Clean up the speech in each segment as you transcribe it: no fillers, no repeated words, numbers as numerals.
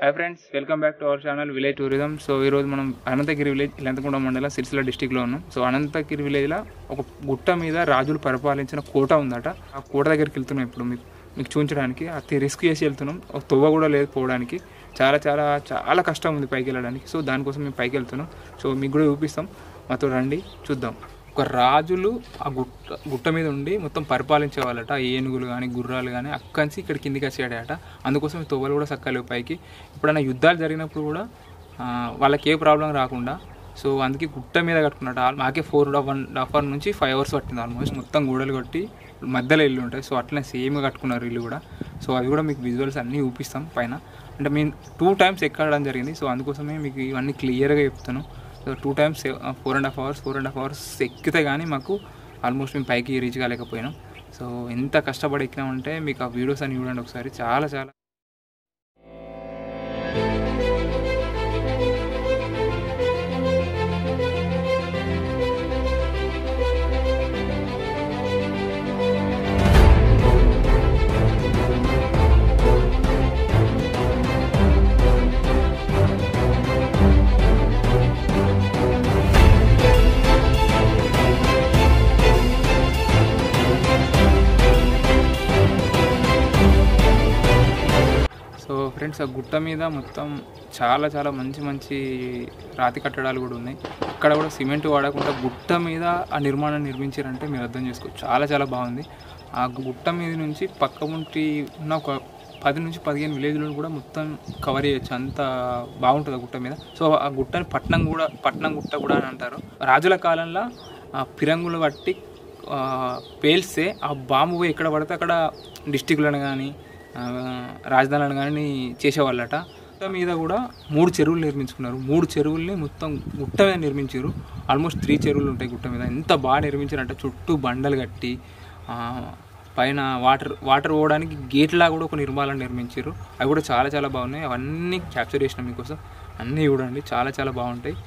Hi friends, welcome back to our channel village tourism. So ఈరోజు మనం Anantagiri village Ilanthakunta మండలం సిరిసిల్ల డిస్టిక్లో ఉన్నాం. సో అనంతగిరి విలేజ్లో ఒక గుట్ట మీద రాజులు పరిపాలించిన కోట ఉందట. ఆ కోట దగ్గరికి వెళ్తున్నాం ఇప్పుడు మీకు చూపించడానికి. అది రిస్క్ చేసి వెళ్తున్నాం. ఒక తొవ్వ కూడా లేదు పోవడానికి. చాలా చాలా చాలా కష్టం ఉంది పైకి వెళ్ళడానికి. సో దానికోసం మేము పైకి వెళ్తున్నాం. సో మీకు కూడా చూపిస్తాం, మాతో రండి చూద్దాం. ఒక రాజులు ఆ గుట్ట మీద ఉండి మొత్తం పరిపాలించే వాళ్ళట. ఏనుగులు కానీ గుర్రాలు కానీ అక్కడి నుంచి ఇక్కడ కిందికి వచ్చాడట. అందుకోసం తొవ్వలు కూడా సక్కలేవు పైకి. ఎప్పుడైనా యుద్ధాలు జరిగినప్పుడు కూడా వాళ్ళకి ఏ ప్రాబ్లం రాకుండా సో అందుకే గుట్ట మీద కట్టుకున్నట్టు. మాకే 4.5 hours నుంచి 5 hours పట్టింది ఆల్మోస్ట్. మొత్తం గోడలు కొట్టి మధ్యలో ఇల్లు ఉంటాయి. సో అట్లనే సేమ్గా కట్టుకున్నారు ఇల్లు కూడా. సో అవి కూడా మీకు విజువల్స్ అన్నీ చూపిస్తాం పైన. అంటే మేము 2 times ఎక్కడం జరిగింది. సో అందుకోసమే మీకు ఇవన్నీ క్లియర్గా చెప్తాను. సో 2 times 4.5 hours ఎక్కితే కానీ మాకు ఆల్మోస్ట్ మేము పైకి రీచ్ కాలేకపోయినాం. సో ఎంత కష్టపడి ఎక్కినామంటే మీకు ఆ వీడియోస్ అని చూడండి ఒకసారి. చాలా చాలా ఫ్రెండ్స్, ఆ గుట్ట మీద మొత్తం చాలా చాలా మంచి మంచి రాతి కట్టడాలు కూడా ఉన్నాయి. ఇక్కడ కూడా సిమెంట్ వాడకుండా గుట్ట మీద ఆ నిర్మాణాన్ని నిర్మించారంటే మీరు అర్థం చేసుకోవచ్చు. చాలా చాలా బాగుంది. ఆ గుట్ట మీద నుంచి పక్క ఉంటి ఉన్న ఒక 10 నుంచి 15 విలేజ్లను కూడా మొత్తం కవర్ చేయొచ్చు. అంత బాగుంటుంది ఆ గుట్ట మీద. సో ఆ గుట్టని పట్నం గుట్ట కూడా అని అంటారు. రాజుల కాలంలో పిరంగులు బట్టి పేల్స్తే ఆ బాంబు పోయి ఎక్కడ పడితే అక్కడ డిస్టిక్లను కానీ రాజధానులను కానీ చేసేవాళ్ళట. గుట్ట మీద కూడా 3 చెరువులు నిర్మించుకున్నారు. 3 చెరువుల్ని మొత్తం గుట్ట మీద నిర్మించారు. ఆల్మోస్ట్ 3 చెరువులు ఉంటాయి గుట్ట మీద. ఎంత బాగా నిర్మించారంటే చుట్టూ బండలు కట్టి పైన వాటర్ పోవడానికి గేట్లా కూడా ఒక నిర్మాణాలు నిర్మించారు. అవి కూడా చాలా చాలా బాగున్నాయి. అవన్నీ క్యాప్చర్ చేసినాం మీకోసం. అన్నీ చూడండి, చాలా చాలా బాగుంటాయి.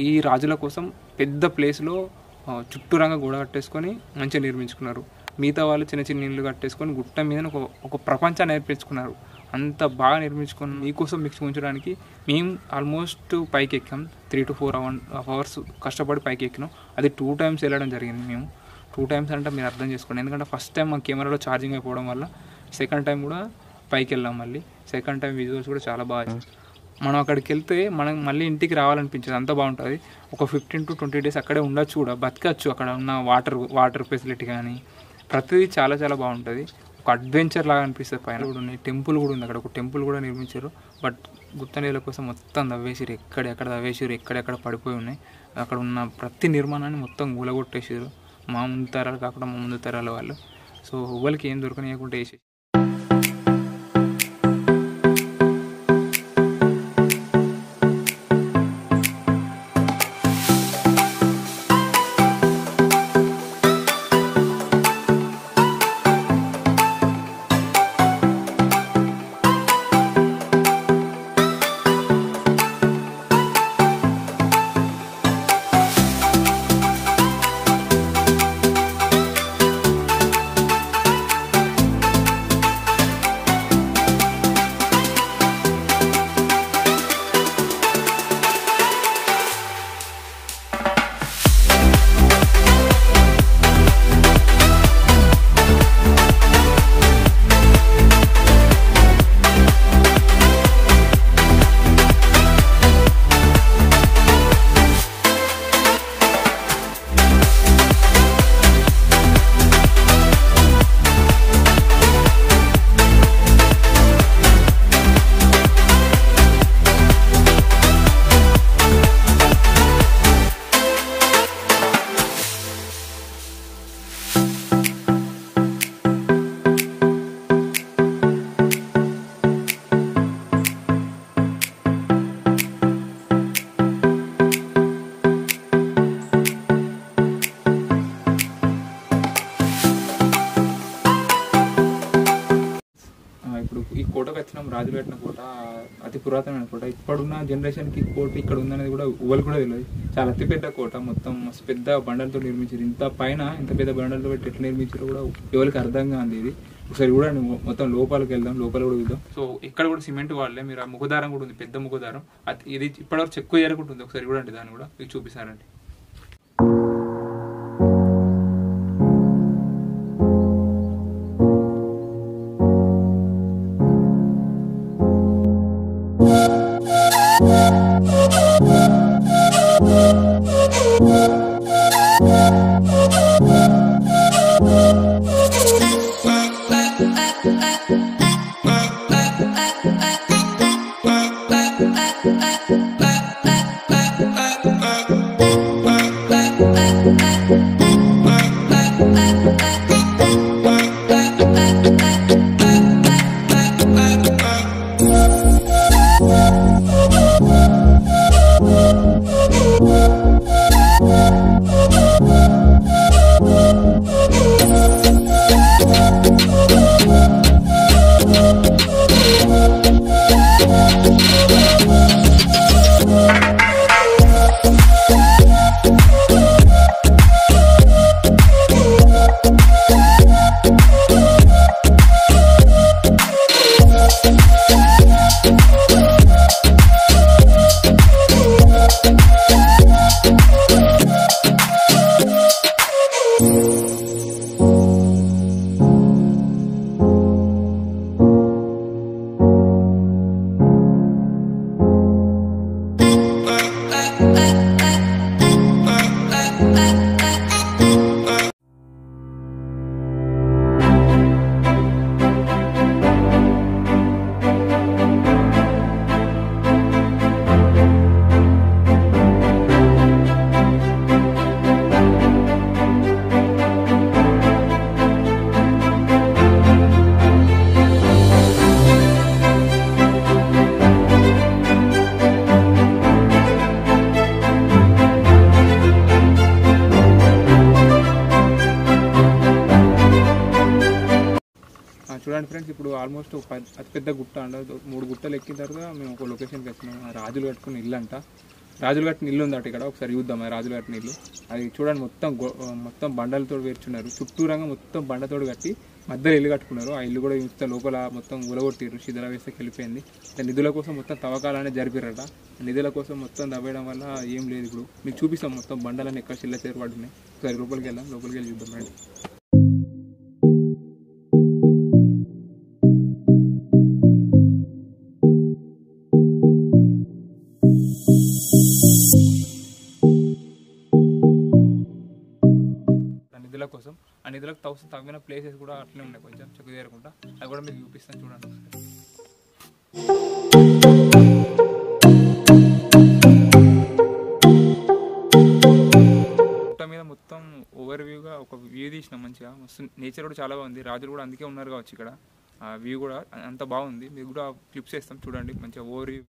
ఈ రాజుల కోసం పెద్ద ప్లేస్లో చుట్టూరంగా గోడ కట్టేసుకొని మంచిగా నిర్మించుకున్నారు. మిగతా వాళ్ళు చిన్న చిన్న ఇళ్ళు కట్టేసుకొని గుట్ట మీద ఒక ప్రపంచాన్ని నేర్పించుకున్నారు. అంత బాగా నిర్మించుకొని మీకోసం మీకు చూపించడానికి మేము ఆల్మోస్ట్ పైకి ఎక్కాం. 3 to 4 hours కష్టపడి పైకి ఎక్కినాం. అది 2 times వెళ్ళడం జరిగింది. మేము 2 times అంటే మీరు అర్థం చేసుకోండి. ఎందుకంటే ఫస్ట్ టైం మా కెమెరాలో ఛార్జింగ్ అయిపోవడం వల్ల సెకండ్ టైం కూడా పైకి వెళ్ళాం. మళ్ళీ సెకండ్ టైం విజువల్స్ కూడా చాలా బాగా. మనం అక్కడికి వెళ్తే మనం మళ్ళీ ఇంటికి రావాలనిపించదు. అంత బాగుంటుంది. ఒక 15 to 20 days అక్కడే ఉండొచ్చు కూడా, బతకచ్చు. అక్కడ ఉన్న వాటర్ ఫెసిలిటీ కానీ ప్రతిదీ చాలా చాలా బాగుంటుంది. ఒక అడ్వెంచర్ లాగా అనిపిస్తుంది. పైన కూడా ఉన్నాయి. టెంపుల్ కూడా ఉంది. అక్కడ ఒక టెంపుల్ కూడా నిర్మించారు. బట్ గుత్త నీళ్ళ కోసం మొత్తం తవ్వేసారు. ఎక్కడెక్కడ తవ్వేసారు, ఎక్కడెక్కడ పడిపోయి ఉన్నాయి. అక్కడ ఉన్న ప్రతి నిర్మాణాన్ని మొత్తం కూలగొట్టేసారు. మా ముందు తరాలు కాకుండా మా ముందు తరాల వాళ్ళు. సో ఎవరికి ఏం దొరకనియకుండా వేసేసి వచ్చినాం. రాజులు కట్టిన కోట అతి పురాతనమైన కోట. ఇప్పుడున్న జనరేషన్కి కోట ఇక్కడ ఉందనేది కూడా ఎవరు కూడా తెలియదు. చాలా అతిపెద్ద కోట, మొత్తం పెద్ద బండలతో నిర్మించారు. ఇంత పైన ఇంత పెద్ద బండలతో పెట్టి ఎట్లా నిర్మించారో కూడా ఎవరికి అర్థం కాదు. ఇది ఒకసారి కూడా మొత్తం లోపలికి వెళ్దాం, లోపల కూడా చూద్దాం. సో ఇక్కడ కూడా సిమెంట్ వాళ్ళే. మీరు ఆ ముఖదారం కూడా ఉంది, పెద్ద ముఖదారం. ఇది ఇప్పటివరకు చెక్కు ఏరకుంటుంది. ఒకసారి కూడా అండి దాన్ని కూడా మీకు చూపిస్తారండి. చూడండి ఫ్రెండ్స్, ఇప్పుడు ఆల్మోస్ట్ అతిపెద్ద గుట్ట అంట. 3 గుట్టలు ఎక్కిన తర్వాత మేము ఒక లొకేషన్కి వచ్చినాం. రాజులు కట్టుకున్న ఇల్లు అంట. రాజులు కట్టిన ఇల్లు ఉందట ఇక్కడ. ఒకసారి చూద్దాం రాజులు కట్టిన ఇల్లు. అది చూడండి, మొత్తం బండలతో వేర్చున్నారు. చుట్టూరంగా మొత్తం బండతోడు కట్టి మధ్యలో ఇల్లు కట్టుకున్నారు. ఆ ఇల్లు కూడా ఇంత లోపల మొత్తం ఉలగొట్టిరు. శిథిల వ్యవస్థకి వెళ్ళిపోయింది. నిధుల కోసం మొత్తం తవ్వకాలనే జరిపారట. నిధుల కోసం మొత్తం తవ్వేయడం వల్ల ఏం లేదు. ఇప్పుడు మీకు చూపిస్తాం మొత్తం బండలని ఎక్కడ చిల్ల చేరుపడుతున్నాయి. ఒకసారి లోపలికి వెళ్దాం, లోపలికి వెళ్ళి చూద్దాం రండి. నిధుల కోసం ఆ నిధులకు తవ్విన ప్లేసెస్ కూడా అట్లనే ఉన్నాయి, కొంచెం చెక్కు చేరకుండా. అది కూడా మీకు చూపిస్తాను చూడండి. గుట్ట మీద మొత్తం ఓవర్ వ్యూగా ఒక వ్యూ తీసినాం మంచిగా. మస్తు నేచర్ కూడా చాలా బాగుంది. రాజులు కూడా అందుకే ఉన్నారు కావచ్చు ఇక్కడ. ఆ వ్యూ కూడా అంత బాగుంది. మీకు కూడా క్లిప్స్ వేస్తాం చూడండి, మంచిగా ఓవర్ వ్యూ.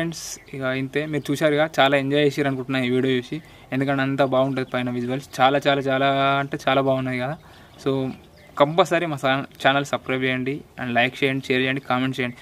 ఫ్రెండ్స్, ఇక ఇంతే. మీరు చూశారుగా, చాలా ఎంజాయ్ చేసారు అనుకుంటున్నాను ఈ వీడియో చూసి. ఎందుకంటే అంత బాగుంటుంది పైన విజువల్స్, చాలా చాలా చాలా అంటే చాలా బాగున్నాయి కదా. సో కంపల్సరీ మా ఛానల్ సబ్స్క్రైబ్ చేయండి అండ్ లైక్ చేయండి, షేర్ చేయండి, కామెంట్ చేయండి.